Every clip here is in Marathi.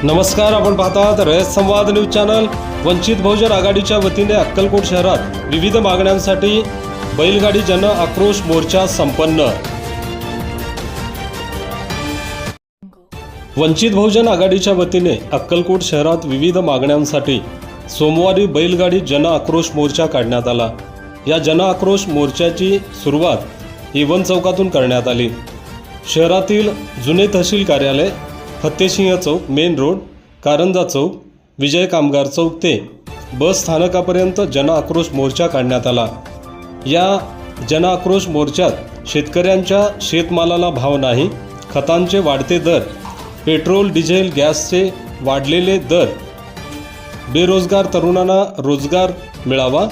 नमस्कार, आपण पाहतात रयत संवाद न्यूज चॅनल। वंचित बहुजन आघाडीच्या वतीने अक्कलकोट शहरात विविध मागण्यांसाठी बैलगाडी जन आक्रोश मोर्चा संपन्न। वंचित बहुजन आघाडीच्या वतीने अक्कलकोट शहरात विविध मागण्यांसाठी सोमवारी बैलगाडी जन आक्रोश मोर्चा काढण्यात आला। या जन आक्रोश मोर्चाची सुरुवात इवन चौकातून करण्यात आली। शहरातील जुने तहसील कार्यालय, फत्तेसिंह चौक, मेन रोड, कारंजा चौक, विजय कामगार चौक ते बस स्थानकापर्यंत जन आक्रोश मोर्चा काढण्यात आला। या जन आक्रोश मोर्चात शेतकऱ्यांच्या शेतमालाला भाव नाही, खतांचे वाढते दर, पेट्रोल डिझेल गॅसचे वाढलेले दर, बेरोजगार तरुणांना रोजगार मिळावा,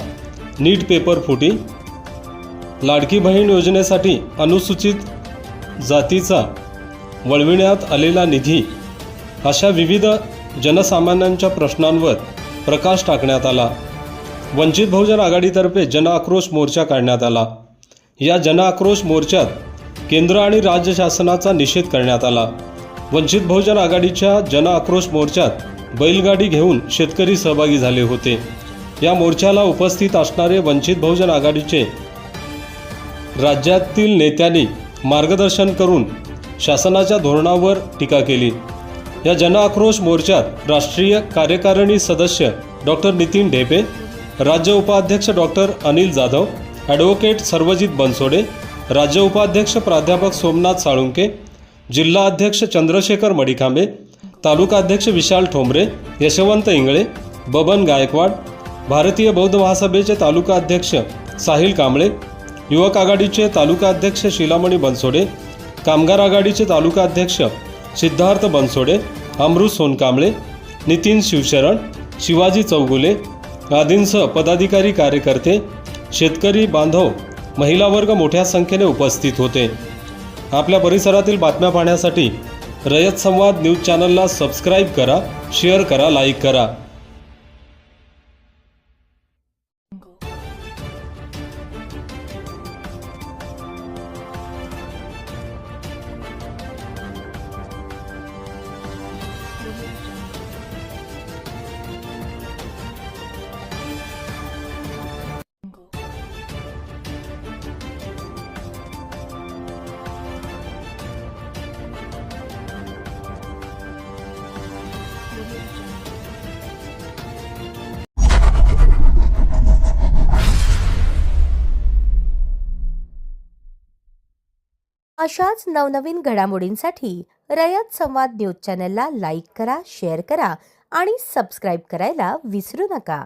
नीट पेपर फुटी, लाडकी बहीण योजनेसाठी अनुसूचित जातीचा वळविण्यात आलेला निधी अशा विविध जनसामान्यांच्या प्रश्नांवर प्रकाश टाकण्यात आला। वंचित बहुजन आघाडीतर्फे जन आक्रोश मोर्चा काढण्यात आला। या जन आक्रोश मोर्चात केंद्र आणि राज्य शासनाचा निषेध करण्यात आला। वंचित बहुजन आघाडीच्या जन आक्रोश मोर्चात बैलगाडी घेऊन शेतकरी सहभागी झाले होते। या मोर्चाला उपस्थित असणारे वंचित बहुजन आघाडीचे राज्यातील नेत्यांनी मार्गदर्शन करून शासनाच्या धोरणावर टीका केली। या जन आक्रोश मोर्चात राष्ट्रीय कार्यकारिणी सदस्य डॉक्टर नितीन ढेपे, राज्य उपाध्यक्ष डॉक्टर अनिल जाधव, ॲडव्होकेट सर्वजित बनसोडे, राज्य उपाध्यक्ष प्राध्यापक सोमनाथ साळुंके, जिल्हा अध्यक्ष चंद्रशेखर मडिकांबे, तालुका अध्यक्ष विशाल ठोंबरे, यशवंत इंगळे, बबन गायकवाड, भारतीय बौद्ध महासभेचे तालुका अध्यक्ष साहिल कांबळे, युवक आघाडीचे तालुका अध्यक्ष शिलामणी बनसोडे, कामगार आघाडीचे तालुका अध्यक्ष सिद्धार्थ बनसोडे, अमृत सोनकांबळे, नितीन शिवशरण, शिवाजी चौगुले आदींसह पदाधिकारी, कार्यकर्ते, शेतकरी बांधव, महिला वर्ग मोठ्या संख्येने उपस्थित होते। आपल्या परिसरातील बातम्या पाहण्यासाठी रयत संवाद न्यूज चॅनलला सबस्क्राईब करा, शेअर करा, लाईक करा। अशाच नवनवीन घडामोडींसाठी रयत संवाद न्यूज चॅनलला लाईक करा, शेअर करा आणि सबस्क्राईब करायला विसरू नका।